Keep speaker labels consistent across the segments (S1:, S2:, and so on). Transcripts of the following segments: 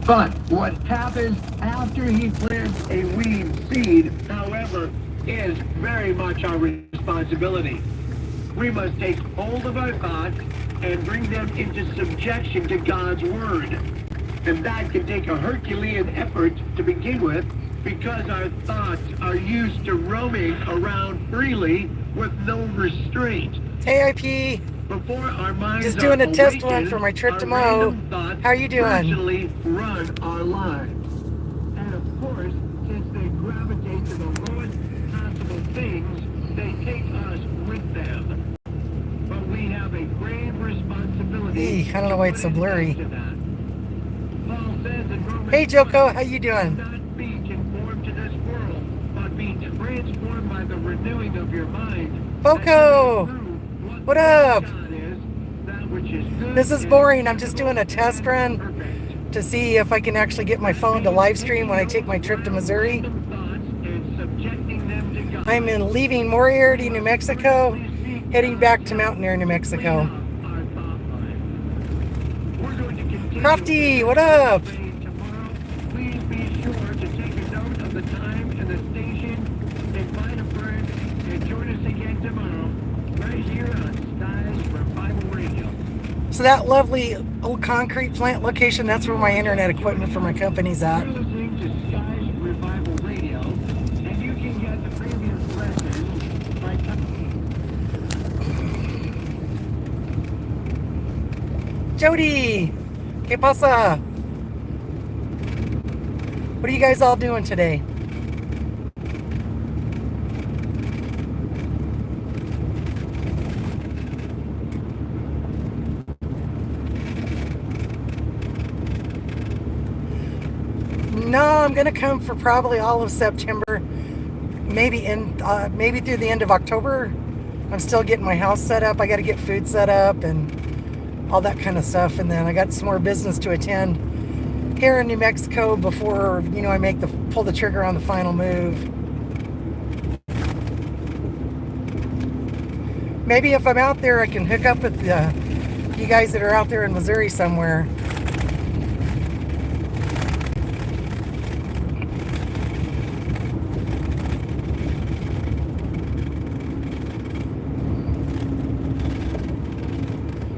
S1: But what happens after he plants a weed seed, however, is very much our responsibility. We must take hold of our thoughts and bring them into subjection to God's word. And that can take a Herculean effort to begin with, because our thoughts are used to roaming around freely with no restraint.
S2: Hey, IP.
S1: Before our minds
S2: Just doing a test
S1: awakened,
S2: run for my trip
S1: our
S2: to Mo.
S1: random thoughts
S2: How you doing?
S1: virtually run our lives. And of course, since they gravitate to the lowest possible things, they take us with them. But we have a grave responsibility.
S2: I don't know why it's so blurry.
S1: Paul says in Romans
S2: Hey, Joko, how you doing?
S1: not be conformed to this world, but be transformed by the renewing of your mind.
S2: Boko! What up?
S1: This
S2: This is boring. I'm just doing a test run to see if I can actually get my phone to live stream when I take my trip to Missouri. I'm leaving Moriarty, New Mexico, heading back to Mountainair, New Mexico. Crofty, what up?
S1: Please be sure to take a note of the time and the station, invite a friend, and join us again tomorrow, right here on Skies Revival Radio.
S2: So that lovely old concrete plant location, that's where my internet equipment for my company's at.
S1: You're listening to Skies Revival Radio, and you can get the previous lessons by
S2: Jody! ¿Qué pasa? What are you guys all doing today? No, I'm gonna come for probably all of September, maybe through the end of October. I'm still getting my house set up. I got to get food set up and all that kind of stuff, and then I got some more business to attend here in New Mexico before I pull the trigger on the final move. Maybe if I'm out there, I can hook up with you guys that are out there in Missouri somewhere.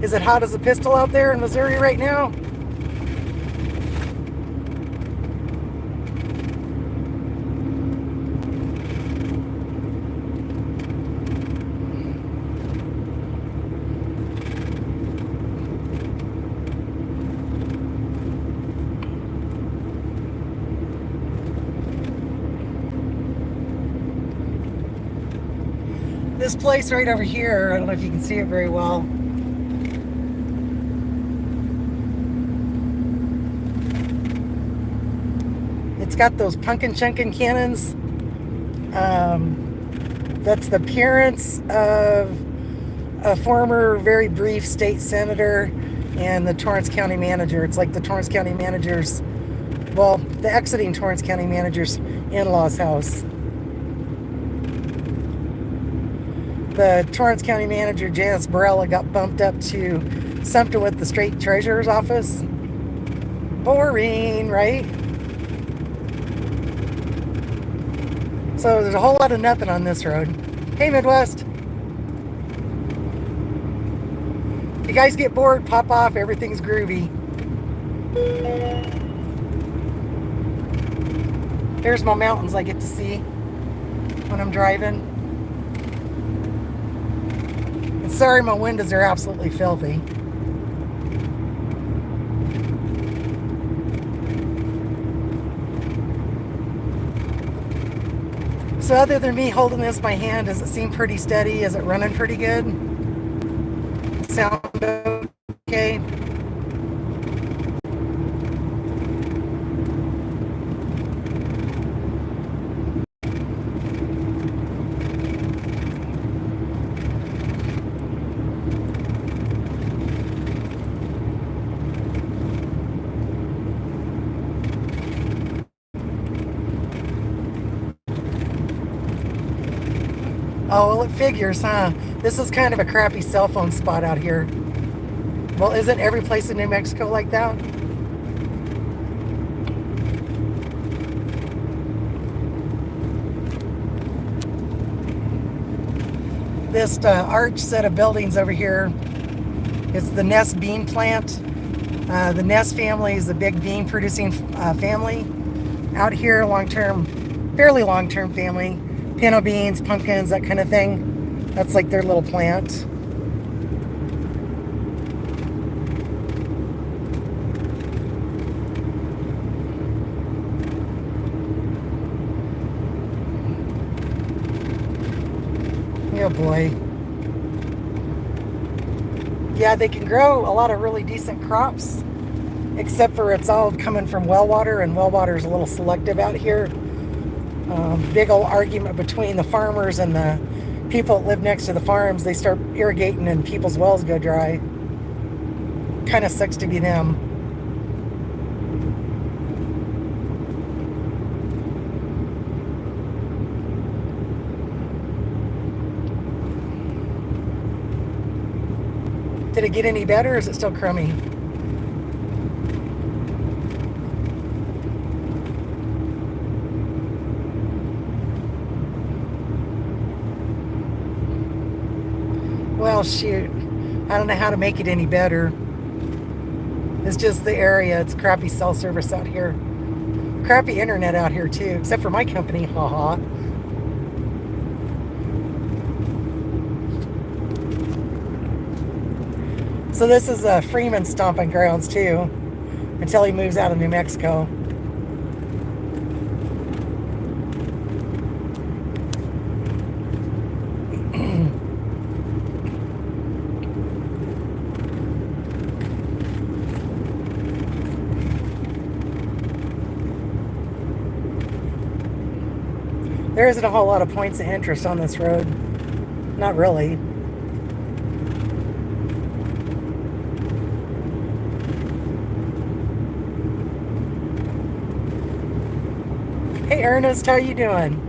S2: Is it hot as a pistol out there in Missouri right now? This place right over here, I don't know if you can see it very well. It's got those pumpkin chunkin cannons. That's the appearance of a former, very brief state senator and the Torrance County manager. It's like the Torrance County manager's, the exiting Torrance County manager's in-laws house. The Torrance County manager, Janice Barella, got bumped up to something with the state treasurer's office. Boring, right? So there's a whole lot of nothing on this road. Hey, Midwest. If you guys get bored, pop off. Everything's groovy. There's my mountains I get to see when I'm driving. And sorry, my windows are absolutely filthy. So other than me holding this in my hand, does it seem pretty steady? Is it running pretty good? Sound okay? Oh, well, it figures, huh? This is kind of a crappy cell phone spot out here. Well, isn't every place in New Mexico like that? This arch set of buildings over here, it's the Ness bean plant. The Ness family is a big bean producing family. Out here, fairly long-term family. Pinto beans, pumpkins, that kind of thing. That's like their little plant. Oh boy. Yeah, they can grow a lot of really decent crops, except for it's all coming from Wellwater, and Wellwater is a little selective out here. Big old argument between the farmers and the people that live next to the farms. They start irrigating and people's wells go dry. Kind of sucks to be them. Did it get any better, or is it still crummy? Well, shoot. I don't know how to make it any better. It's just the area. It's crappy cell service out here. Crappy internet out here, too. Except for my company. Haha. So this is Freeman's stomping grounds, too. Until he moves out of New Mexico. There isn't a whole lot of points of interest on this road. Not really. Hey Ernest, how you doing?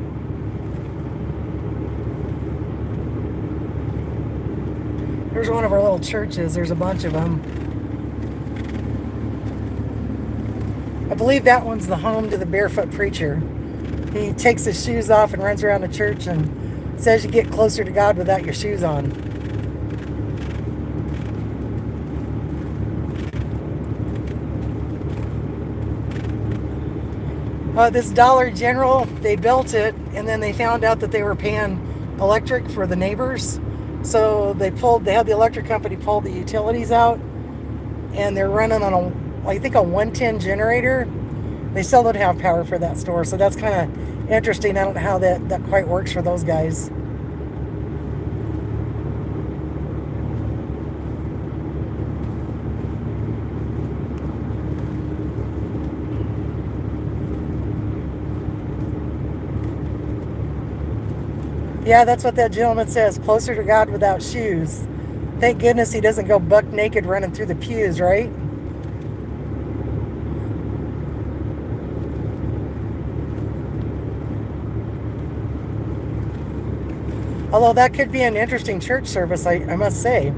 S2: Here's one of our little churches. There's a bunch of them. I believe that one's the home to the Barefoot preacher. He takes his shoes off and runs around the church and says you get closer to God without your shoes on. This Dollar General, they built it and then they found out that they were paying electric for the neighbors. So they had the electric company pull the utilities out, and they're running on I think a 110 generator. They still don't have power for that store, so that's kind of interesting. I don't know how that quite works for those guys. Yeah, that's what that gentleman says. Closer to God without shoes. Thank goodness he doesn't go buck naked running through the pews, right? Although that could be an interesting church service, I must say.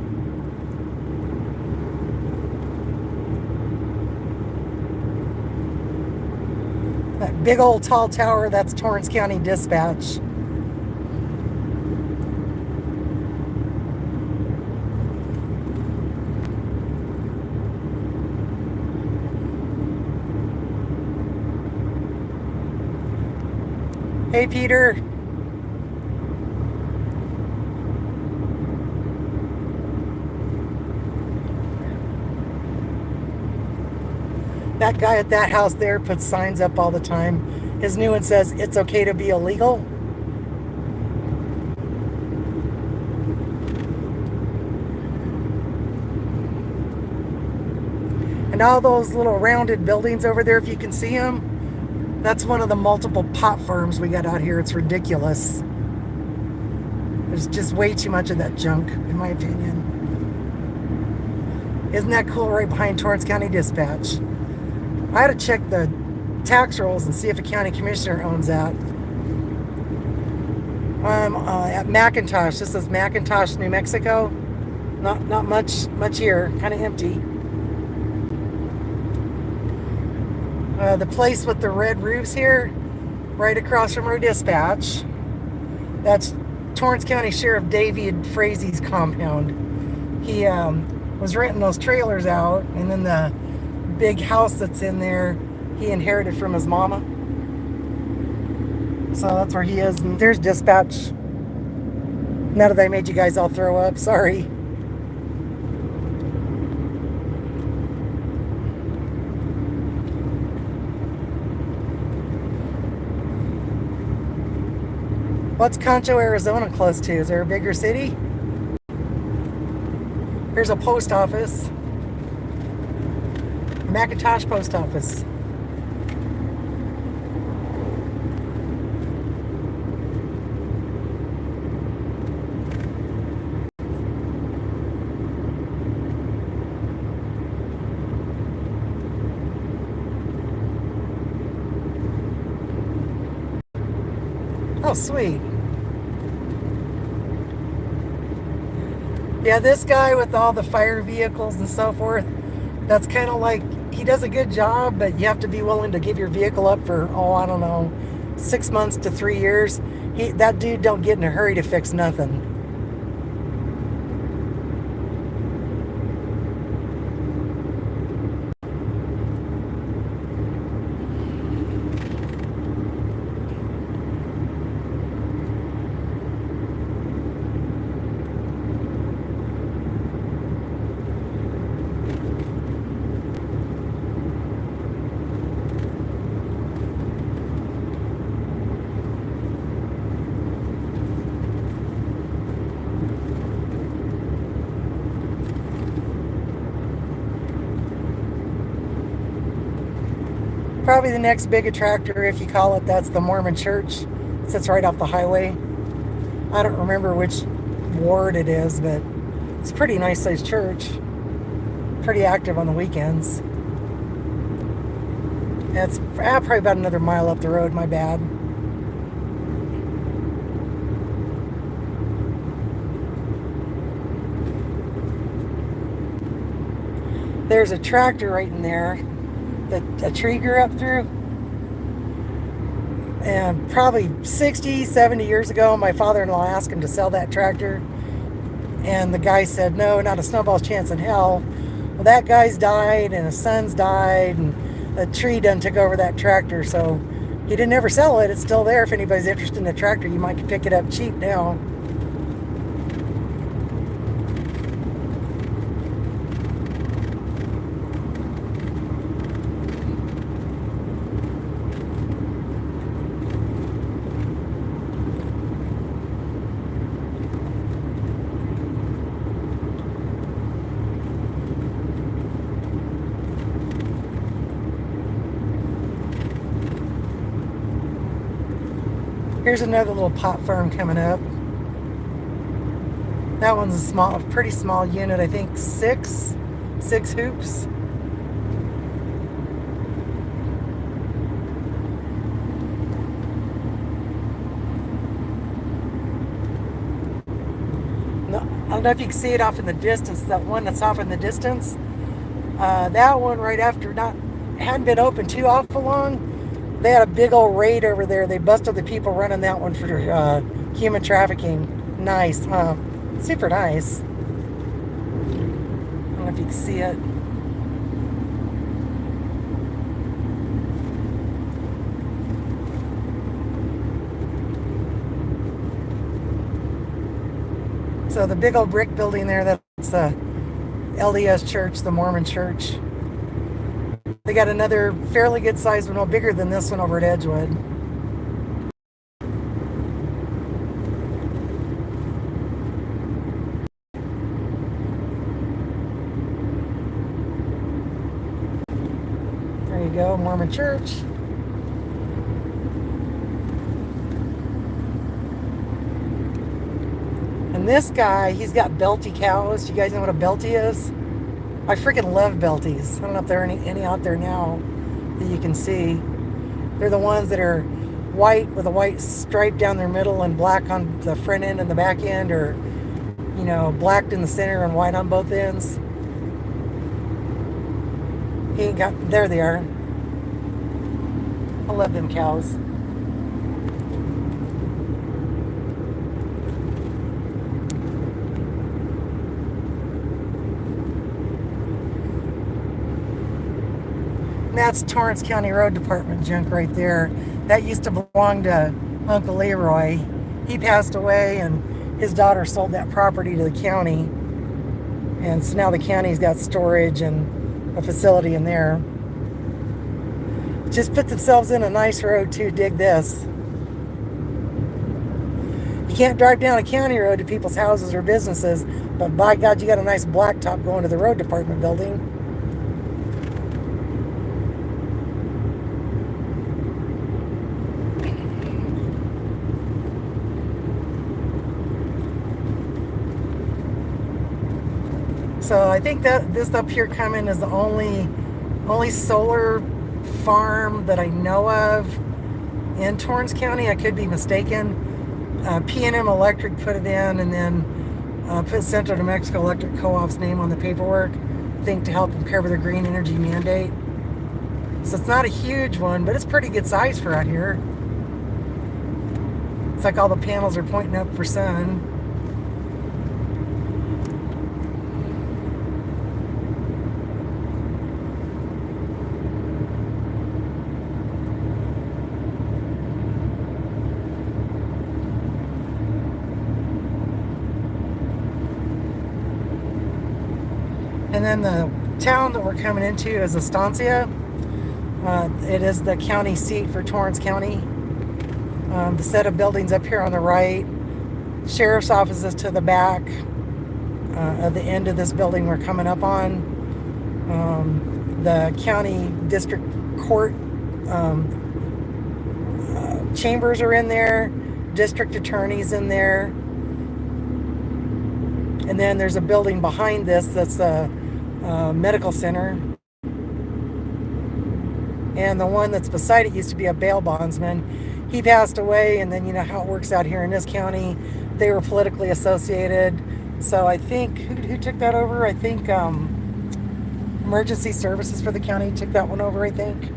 S2: That big old tall tower, that's Torrance County Dispatch. Hey, Peter. That guy at that house there puts signs up all the time. His new one says, it's okay to be illegal. And all those little rounded buildings over there, if you can see them, that's one of the multiple pot farms we got out here. It's ridiculous. There's just way too much of that junk, in my opinion. Isn't that cool, right behind Torrance County Dispatch? I had to check the tax rolls and see if a county commissioner owns that. At MacIntosh. This is MacIntosh, New Mexico. Not much here. Kind of empty. The place with the red roofs here, right across from our dispatch. That's Torrance County Sheriff David Frazie's compound. He was renting those trailers out, and then the big house that's in there, he inherited from his mama. So that's where he is. And there's dispatch. Now that I made you guys all throw up, sorry. What's Concho, Arizona close to? Is there a bigger city? Here's a post office. MacIntosh post office. Oh, sweet. Yeah, this guy with all the fire vehicles and so forth, that's kind of like, he does a good job, but you have to be willing to give your vehicle up for, oh, I don't know, 6 months to 3 years. That dude don't get in a hurry to fix nothing. Probably the next big attractor, if you call it, that's the Mormon church. It sits right off the highway. I don't remember which ward it is, but it's a pretty nice sized church. Pretty active on the weekends. It's probably about another mile up the road, my bad. There's a tractor right in there that a tree grew up through. And probably 60, 70 years ago, my father-in-law asked him to sell that tractor. And the guy said, no, not a snowball's chance in hell. Well, that guy's died and his son's died, and the tree done took over that tractor. So he didn't ever sell it. It's still there. If anybody's interested in the tractor, you might pick it up cheap now. Here's another little pot farm coming up. That one's a pretty small unit. I think six hoops. No, I don't know if you can see it off in the distance. That one that's off in the distance. That one right after hadn't been open too awful long. They had a big old raid over there. They busted the people running that one for human trafficking. Nice, huh? Super nice. I don't know if you can see it. So the big old brick building there, that's the LDS church, the Mormon church. They got another fairly good sized one, no bigger than this one over at Edgewood. There you go, Mormon church. And this guy, he's got Belty cows. Do you guys know what a Belty is? I freaking love Belties. I don't know if there are any out there now that you can see. They're the ones that are white with a white stripe down their middle and black on the front end and the back end, or, you know, blacked in the center and white on both ends. There they are. I love them cows. That's Torrance County Road Department junk right there. That used to belong to Uncle Leroy. He passed away and his daughter sold that property to the county. And so now the county's got storage and a facility in there. Just put themselves in a nice road too. Dig this. You can't drive down a county road to people's houses or businesses, but by God, you got a nice blacktop going to the road department building. So I think that this up here coming is the only solar farm that I know of in Torrance County. I could be mistaken. P&M Electric put it in, and then put Central New Mexico Electric Co-op's name on the paperwork, I think to help them cover their green energy mandate. So it's not a huge one, but it's pretty good size for out here. It's like all the panels are pointing up for sun. And then the town that we're coming into is Estancia. It is the county seat for Torrance County. The set of buildings up here on the right. Sheriff's office is to the back. At the end of this building we're coming up on. The county district court chambers are in there. District attorney's in there. And then there's a building behind this that's a medical center. And the one that's beside it used to be a bail bondsman. He passed away, and then you know how it works out here in this county. They were politically associated. So I think, who took that over? I think Emergency Services for the county took that one over, I think.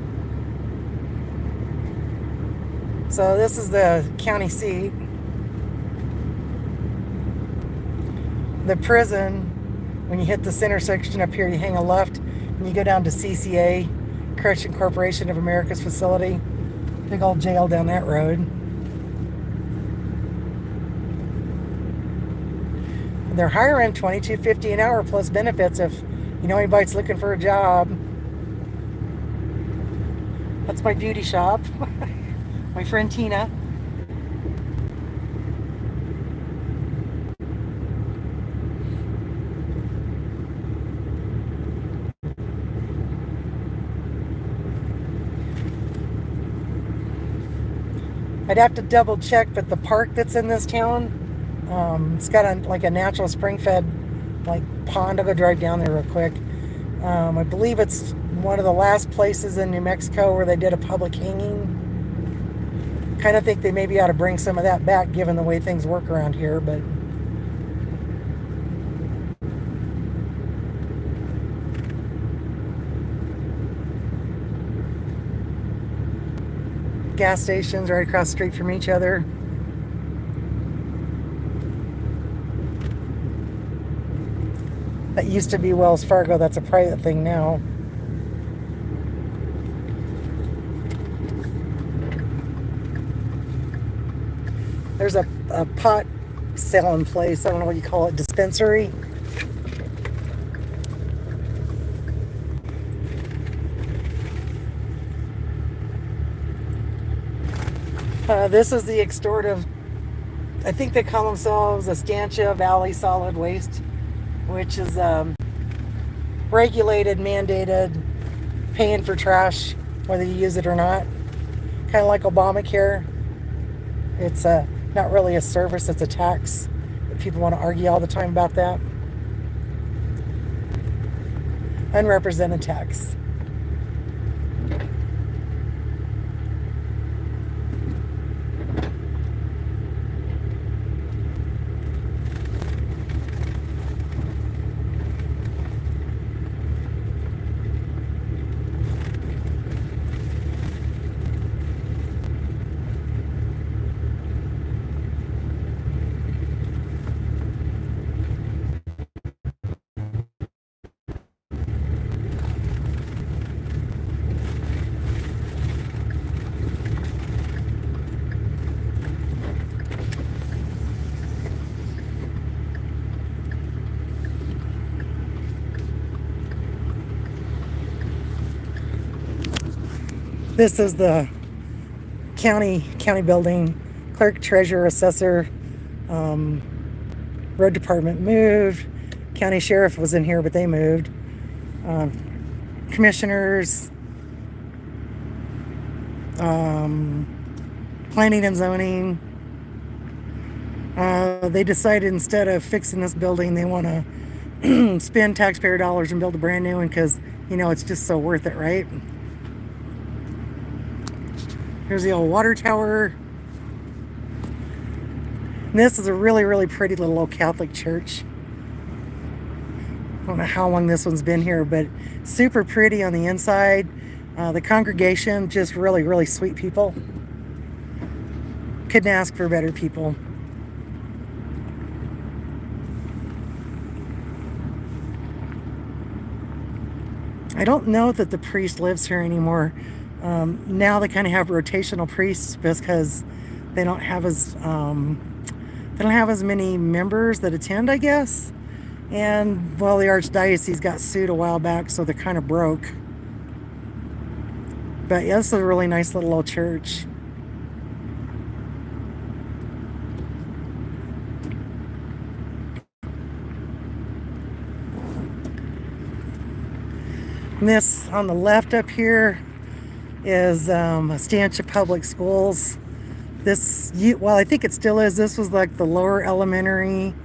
S2: So this is the county seat. The prison, when you hit this intersection up here, you hang a left and you go down to CCA, Correction Corporation of America's facility. Big old jail down that road. And they're hiring $22.50 an hour plus benefits if you know anybody's looking for a job. That's my beauty shop. My friend Tina. I'd have to double check, but the park that's in this town, it's got like a natural spring-fed like pond. I'll go drive down there real quick. I believe it's one of the last places in New Mexico where they did a public hanging. Kind of think they maybe ought to bring some of that back given the way things work around here, but gas stations right across the street from each other. That used to be Wells Fargo. That's a private thing now. There's a pot selling place. I don't know what you call it, dispensary. This is the extortive, I think they call themselves Stanta Valley Solid Waste, which is regulated, mandated, paying for trash, whether you use it or not. Kind of like Obamacare. It's not really a service, it's a tax. But people want to argue all the time about that. Unrepresented tax. This is the county building. Clerk, treasurer, assessor, road department moved. County sheriff was in here, but they moved. Commissioners, planning and zoning. They decided instead of fixing this building, they want to spend taxpayer dollars and build a brand new one because, you know, it's just so worth it, right? Here's the old water tower. And this is a really, really pretty little old Catholic church. I don't know how long this one's been here, but super pretty on the inside. The congregation, just really, really sweet people. Couldn't ask for better people. I don't know that the priest lives here anymore. Now they kind of have rotational priests because they don't have as many members that attend, I guess. And well, the archdiocese got sued a while back, so they're kind of broke. But yeah, this is a really nice little old church. And this on the left up here is Stanta Public Schools. Well, I think it still is. This was like the lower elementary,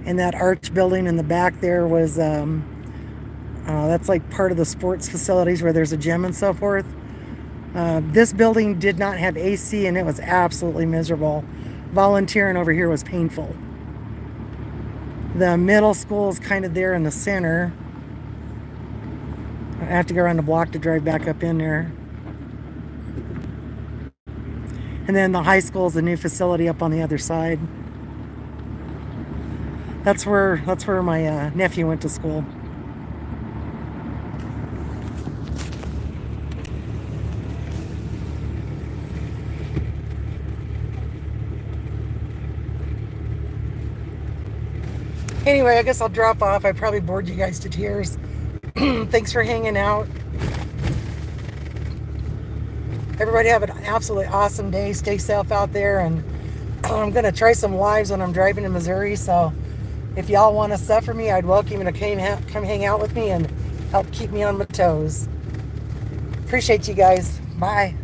S2: and that arch building in the back there was that's like part of the sports facilities where there's a gym and so forth. This building did not have AC, and it was absolutely miserable. Volunteering over here was painful. The middle school is kind of there in the center. I have to go around the block to drive back up in there. And then the high school is a new facility up on the other side. That's where my nephew went to school. Anyway, I guess I'll drop off. I probably bored you guys to tears. Thanks for hanging out. Everybody have an absolutely awesome day. Stay safe out there, and I'm going to try some lives when I'm driving to Missouri, so if y'all want to suffer me, I'd welcome you to come hang out with me and help keep me on my toes. Appreciate you guys. Bye.